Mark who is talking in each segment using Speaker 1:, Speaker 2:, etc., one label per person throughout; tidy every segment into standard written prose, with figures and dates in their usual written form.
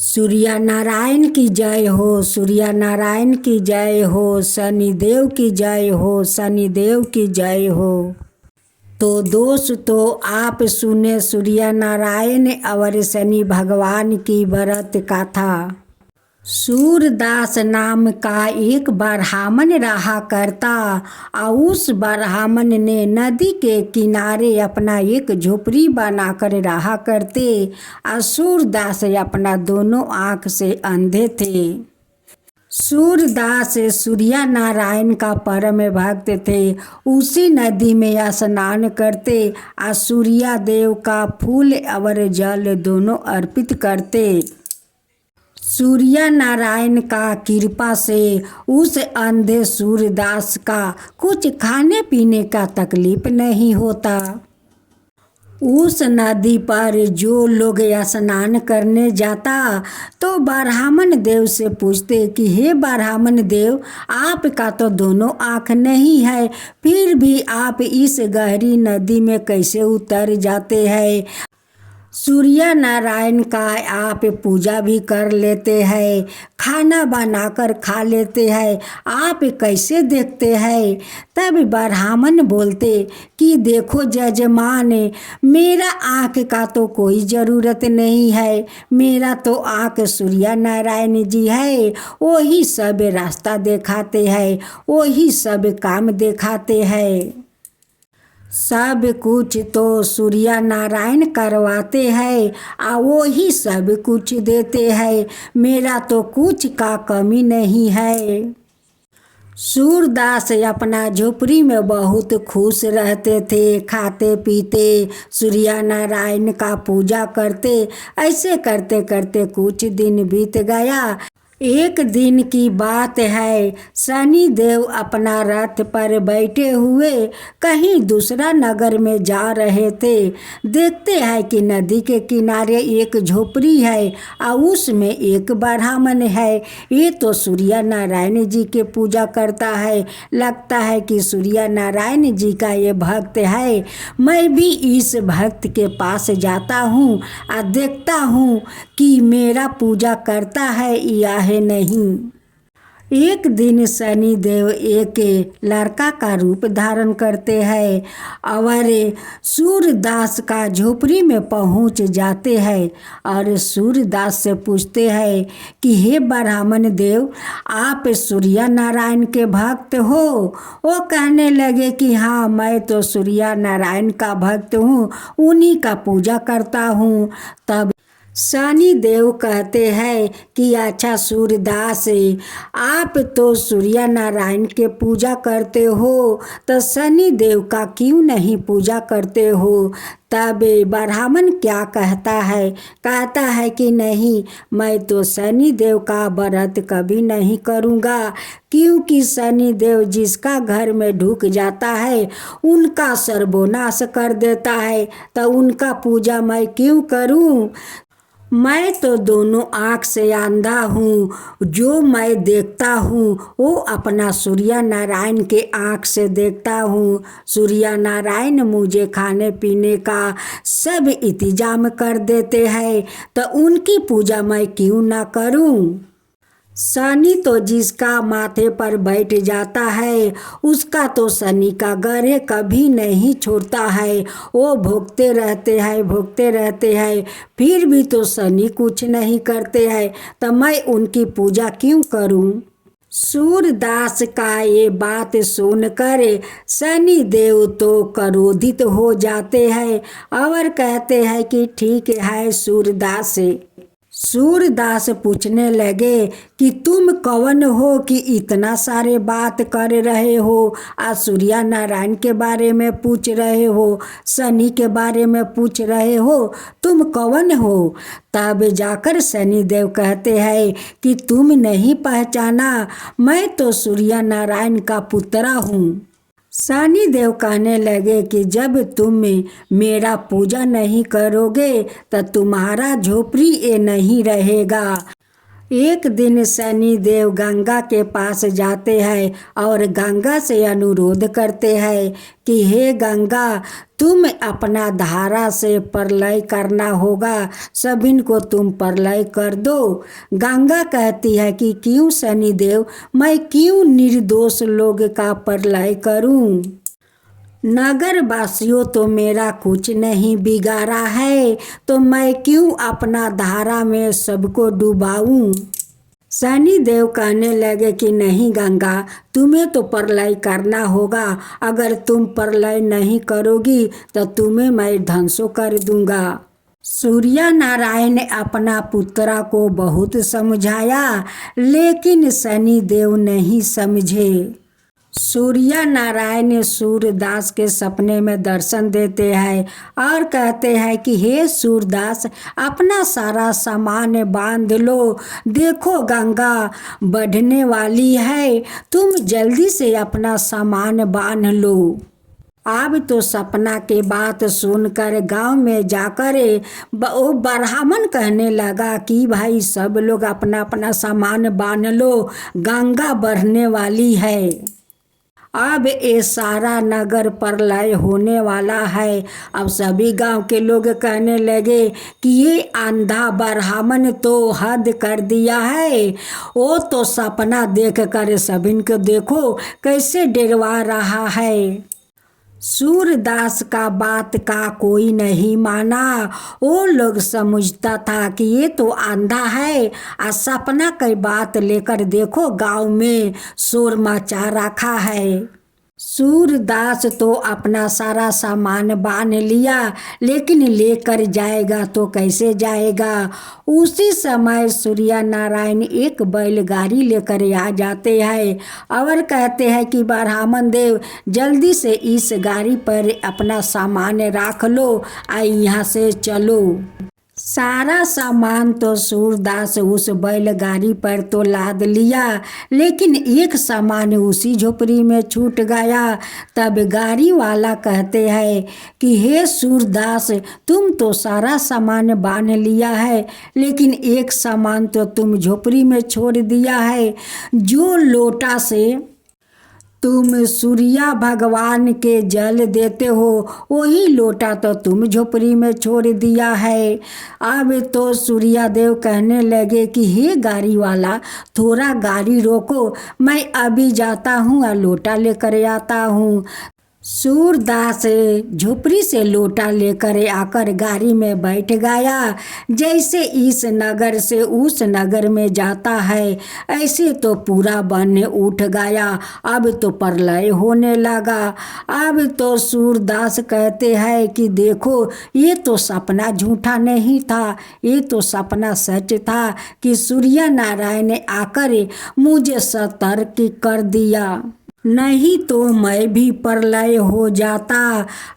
Speaker 1: सूर्य नारायण की जय हो, सूर्य नारायण की जय हो, शनिदेव की जय हो, शनिदेव की जय हो। तो दोस्तों आप सुने सूर्य नारायण और शनि भगवान की व्रत कथा। सूरदास नाम का एक ब्राह्मण रहा करता और उस ब्राह्मण ने नदी के किनारे अपना एक झोपड़ी बनाकर रहा करते और सूरदास अपना दोनों आँख से अंधे थे। सूरदास सूर्य नारायण का परम भक्त थे। उसी नदी में स्नान करते और सूर्य देव का फूल और जल दोनों अर्पित करते। सूर्य नारायण का कृपा से उस अंधे सूरदास का कुछ खाने पीने का तकलीफ नहीं होता। उस नदी पर जो लोग स्नान करने जाता तो ब्राह्मण देव से पूछते कि हे ब्राह्मण देव, आपका तो दोनों आँख नहीं है, फिर भी आप इस गहरी नदी में कैसे उतर जाते हैं? सूर्य नारायण का आप पूजा भी कर लेते हैं, खाना बनाकर खा लेते हैं, आप कैसे देखते हैं? तब ब्राह्मण बोलते कि देखो जजमान, मेरा आँख का तो कोई ज़रूरत नहीं है, मेरा तो आँख सूर्य नारायण जी है, वही सब रास्ता दिखाते हैं, वही सब काम दिखाते हैं। सब कुछ तो सूर्य नारायण करवाते हैं और वो ही सब कुछ देते हैं, मेरा तो कुछ का कमी नहीं है। सूरदास अपना झोपड़ी में बहुत खुश रहते थे, खाते पीते सूर्य नारायण का पूजा करते। ऐसे करते करते कुछ दिन बीत गया। एक दिन की बात है, शनि देव अपना रथ पर बैठे हुए कहीं दूसरा नगर में जा रहे थे। देखते हैं कि नदी के किनारे एक झोपड़ी है और उसमें एक ब्राह्मण है। ये तो सूर्य नारायण जी के पूजा करता है, लगता है कि सूर्य नारायण जी का ये भक्त है। मैं भी इस भक्त के पास जाता हूँ और देखता हूँ कि मेरा पूजा करता है या है नहीं। एक दिन शनि देव एक लड़का का रूप धारण करते हैं और सूरदास का झोपड़ी में पहुंच जाते हैं और सूरदास से पूछते हैं कि हे ब्राह्मण देव, आप सूर्य नारायण के भक्त हो? वो कहने लगे कि हाँ, मैं तो सूर्य नारायण का भक्त हूँ, उन्हीं का पूजा करता हूँ। तब शनि देव कहते हैं कि अच्छा सूरदास, आप तो सूर्य नारायण के पूजा करते हो, तो शनि देव का क्यों नहीं पूजा करते हो? तब ब्राह्मण क्या कहता है? कहता है कि नहीं, मैं तो शनि देव का व्रत कभी नहीं करूँगा, क्योंकि शनि देव जिसका घर में ढुक जाता है उनका सर्वनाश कर देता है, तो उनका पूजा मैं क्यों करूँ? मैं तो दोनों आँख से अंधा हूँ, जो मैं देखता हूँ वो अपना सूर्य नारायण के आँख से देखता हूँ। सूर्य नारायण मुझे खाने पीने का सब इंतजाम कर देते हैं, तो उनकी पूजा मैं क्यों ना करूँ? शनि तो जिसका माथे पर बैठ जाता है उसका तो शनि का ग्रह कभी नहीं छोड़ता है। वो भोगते रहते हैं, फिर भी तो शनि कुछ नहीं करते हैं, तो मैं उनकी पूजा क्यों करूं? सूरदास का ये बात सुनकर शनि देव तो क्रोधित हो जाते हैं और कहते हैं कि ठीक है सूरदास। सूरदास पूछने लगे कि तुम कौन हो कि इतना सारे बात कर रहे हो? आज सूर्य नारायण के बारे में पूछ रहे हो, शनि के बारे में पूछ रहे हो, तुम कौन हो? तब जाकर शनि देव कहते हैं कि तुम नहीं पहचाना, मैं तो सूर्य नारायण का पुत्रा हूँ। शनि देव कहने लगे कि जब तुम मेरा पूजा नहीं करोगे तो तुम्हारा झोपड़ी ये नहीं रहेगा। एक दिन शनि देव गंगा के पास जाते हैं और गंगा से अनुरोध करते हैं कि हे गंगा, तुम अपना धारा से प्रलय करना होगा, सभी को तुम प्रलय कर दो। गंगा कहती है कि क्यों शनि देव, मैं क्यों निर्दोष लोग का प्रलय करूं? नगर वासियों तो मेरा कुछ नहीं बिगाड़ा है, तो मैं क्यों अपना धारा में सबको डुबाऊं? शनि देव कहने लगे कि नहीं गंगा, तुम्हें तो प्रलय करना होगा। अगर तुम प्रलय नहीं करोगी तो तुम्हें मैं ध्वंसो कर दूंगा। सूर्य नारायण ने अपना पुत्रा को बहुत समझाया, लेकिन शनि देव नहीं समझे। सूर्य नारायण सूरदास के सपने में दर्शन देते हैं और कहते हैं कि हे सूरदास, अपना सारा सामान बांध लो, देखो गंगा बढ़ने वाली है, तुम जल्दी से अपना सामान बांध लो। अब तो सपना के बात सुनकर गांव में जाकर वो ब्राह्मण कहने लगा कि भाई सब लोग अपना अपना सामान बांध लो, गंगा बढ़ने वाली है। अब ये सारा नगर प्रलय होने वाला है। अब सभी गांव के लोग कहने लगे कि ये अंधा ब्राह्मण तो हद कर दिया है, वो तो सपना देख कर सभी को देखो कैसे डरवा रहा है। सूरदास का बात का कोई नहीं माना। वो लोग समझता था कि ये तो अंधा है, और सपना की बात लेकर देखो गांव में शोर मचा रखा है। सूरदास तो अपना सारा सामान बांध लिया, लेकिन लेकर जाएगा तो कैसे जाएगा। उसी समय सूर्य नारायण एक बैलगाड़ी लेकर आ जाते हैं और कहते हैं कि ब्राह्मण देव, जल्दी से इस गाड़ी पर अपना सामान रख लो और यहाँ से चलो। सारा सामान तो सूरदास उस बैलगाड़ी पर तो लाद लिया, लेकिन एक सामान उसी झोपड़ी में छूट गया। तब गाड़ी वाला कहते हैं कि हे सूरदास, तुम तो सारा सामान बांध लिया है, लेकिन एक सामान तो तुम झोपड़ी में छोड़ दिया है। जो लोटा से तुम सूर्य भगवान के जल देते हो, वही लोटा तो तुम झोपड़ी में छोड़ दिया है। अब तो सूर्य देव कहने लगे कि हे गाड़ी वाला, थोड़ा गाड़ी रोको, मैं अभी जाता हूँ और लोटा लेकर आता हूँ। सूरदास झोपड़ी से लोटा लेकर आकर गाड़ी में बैठ गया। जैसे इस नगर से उस नगर में जाता है, ऐसे तो पूरा वन उठ गया। अब तो प्रलय होने लगा। अब तो सूरदास कहते हैं कि देखो, ये तो सपना झूठा नहीं था, ये तो सपना सच था कि सूर्य नारायण ने आकर मुझे सतर्क कर दिया, नहीं तो मैं भी प्रलय हो जाता।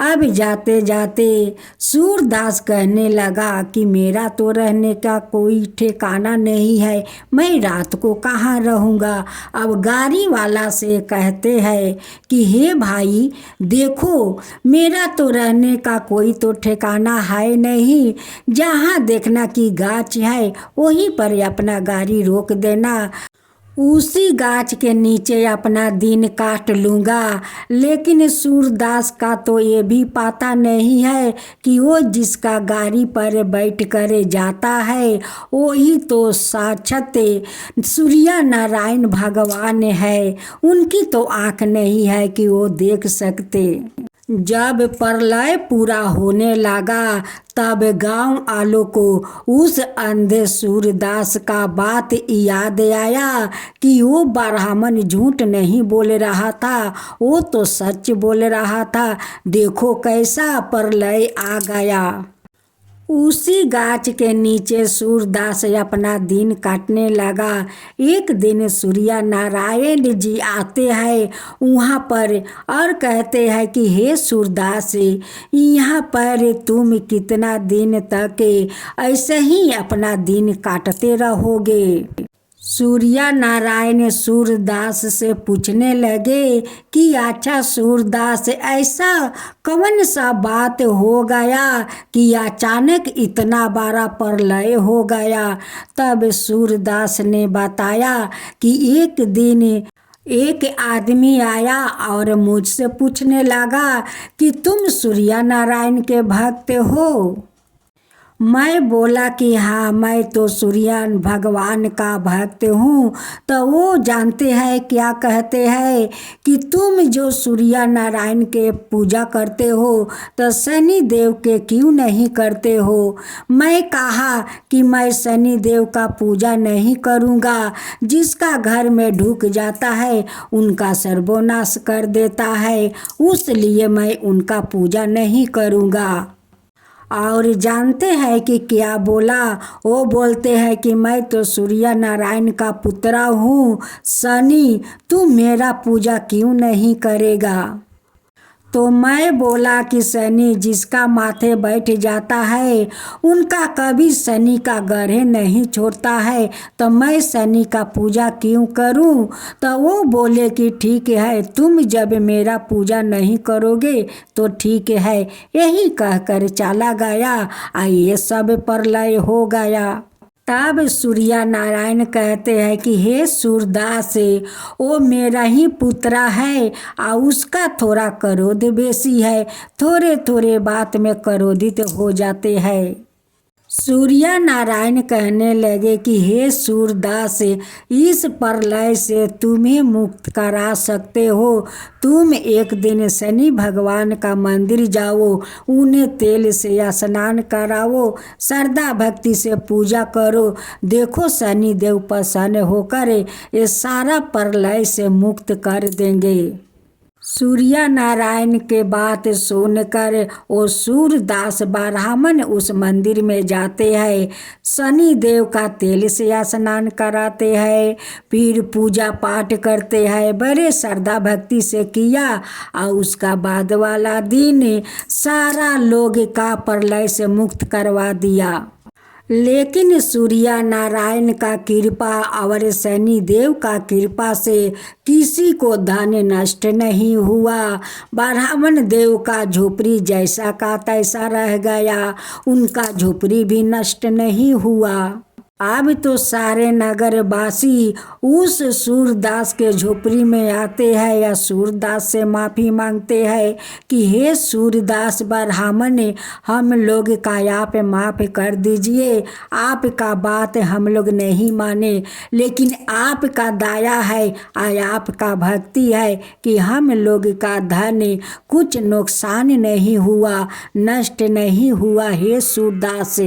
Speaker 1: अब जाते जाते सूरदास कहने लगा कि मेरा तो रहने का कोई ठिकाना नहीं है, मैं रात को कहाँ रहूँगा। अब गाड़ी वाला से कहते हैं कि हे भाई देखो, मेरा तो रहने का कोई तो ठिकाना है नहीं, जहाँ देखना कि गाछ है वहीं पर अपना गाड़ी रोक देना, उसी गाछ के नीचे अपना दिन काट लूँगा। लेकिन सूरदास का तो ये भी पता नहीं है कि वो जिसका गाड़ी पर बैठ कर जाता है वही तो साक्षात सूर्य नारायण भगवान है। उनकी तो आँख नहीं है कि वो देख सकते। जब प्रलय पूरा होने लगा, तब गांव वालों को उस अंधे सूरदास का बात याद आया कि वो ब्राह्मण झूठ नहीं बोल रहा था, वो तो सच बोल रहा था। देखो कैसा प्रलय आ गया। उसी गाछ के नीचे सूरदास अपना दिन काटने लगा। एक दिन सूर्य नारायण जी आते हैं वहाँ पर और कहते हैं कि हे सूरदास, यहाँ पर तुम कितना दिन तक ऐसे ही अपना दिन काटते रहोगे। सूर्या नारायण सूरदास से पूछने लगे कि अच्छा सूरदास, ऐसा कौन सा बात हो गया कि अचानक इतना बड़ा प्रलय हो गया। तब सूरदास ने बताया कि एक दिन एक आदमी आया और मुझसे पूछने लगा कि तुम सूर्य नारायण के भक्त हो। मैं बोला कि हाँ, मैं तो सूर्य भगवान का भक्त हूँ। तो वो जानते हैं क्या कहते हैं कि तुम जो सूर्य नारायण के पूजा करते हो तो शनि देव के क्यों नहीं करते हो। मैं कहा कि मैं शनि देव का पूजा नहीं करूँगा, जिसका घर में ढुक जाता है उनका सर्वनाश कर देता है, इसलिए मैं उनका पूजा नहीं करूँगा। और जानते हैं कि क्या बोला, वो बोलते हैं कि मैं तो सूर्य नारायण का पुत्र हूँ शनि, तू मेरा पूजा क्यों नहीं करेगा। तो मैं बोला कि शनि जिसका माथे बैठ जाता है उनका कभी शनि का ग्रह नहीं छोड़ता है, तो मैं शनि का पूजा क्यों करूं। तो वो बोले कि ठीक है, तुम जब मेरा पूजा नहीं करोगे तो ठीक है। यही कहकर चला गया और ये सब प्रलय हो गया। तब सूर्य नारायण कहते हैं कि हे सूरदास, वो मेरा ही पुत्र है और उसका थोड़ा क्रोध बेसी है, थोड़े थोड़े बात में क्रोधित हो जाते हैं। सूर्य नारायण कहने लगे कि हे सूरदास, इस प्रलय से तुम्हें मुक्त करा सकते हो। तुम एक दिन शनि भगवान का मंदिर जाओ, उन्हें तेल से स्नान कराओ, श्रद्धा भक्ति से पूजा करो, देखो शनि देव प्रसन्न होकर ये सारा प्रलय से मुक्त कर देंगे। सूर्य नारायण के बात सुनकर वो सूरदास ब्राह्मण उस मंदिर में जाते हैं, शनि देव का तेल से स्नान कराते हैं, फिर पूजा पाठ करते हैं, बड़े श्रद्धा भक्ति से किया और उसका बाद वाला दिन सारा लोग का प्रलय से मुक्त करवा दिया। लेकिन सूर्य नारायण का कृपा और शनि देव का कृपा से किसी को धन नष्ट नहीं हुआ। ब्राह्मण देव का झोपड़ी जैसा का तैसा रह गया, उनका झोपड़ी भी नष्ट नहीं हुआ। अब तो सारे नगरवासी उस सूरदास के झोपड़ी में आते हैं या सूरदास से माफ़ी मांगते हैं कि हे सूरदास ब्राह्मण, हम लोग का आप माफ़ कर दीजिए, आपका बात हम लोग नहीं माने, लेकिन आपका दया है और आपका भक्ति है कि हम लोग का धन कुछ नुकसान नहीं हुआ, नष्ट नहीं हुआ। हे सूरदास,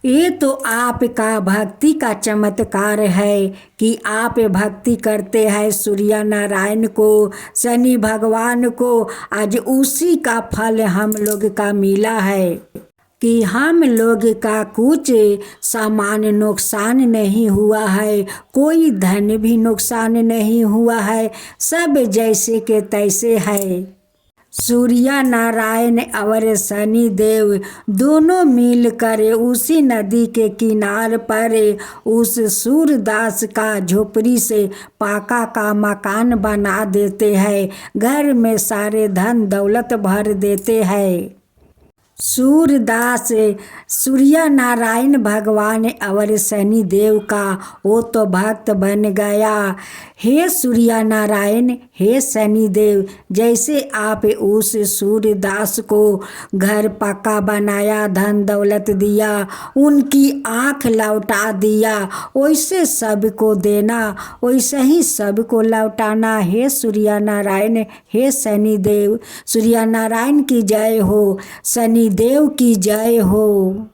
Speaker 1: ये तो आपका भक्ति का चमत्कार है कि आप भक्ति करते हैं सूर्य नारायण को, शनि भगवान को। आज उसी का फल हम लोग का मिला है कि हम लोग का कुछ सामान नुकसान नहीं हुआ है, कोई धन भी नुकसान नहीं हुआ है, सब जैसे के तैसे है। सूर्य नारायण और शनि देव दोनों मिलकर उसी नदी के किनार पर उस सूरदास का झोपड़ी से पाका का मकान बना देते हैं, घर में सारे धन दौलत भर देते हैं। सूरदास सूर्य नारायण भगवान और शनि देव का वो तो भक्त बन गया। हे सूर्य नारायण, हे शनि देव, जैसे आप उस सूरदास को घर पक्का बनाया, धन दौलत दिया, उनकी आँख लौटा दिया, वैसे सबको देना, वैसे ही सबको लौटाना। हे सूर्य नारायण, हे शनि देव, सूर्य नारायण की जय हो, शनि देव की जय हो।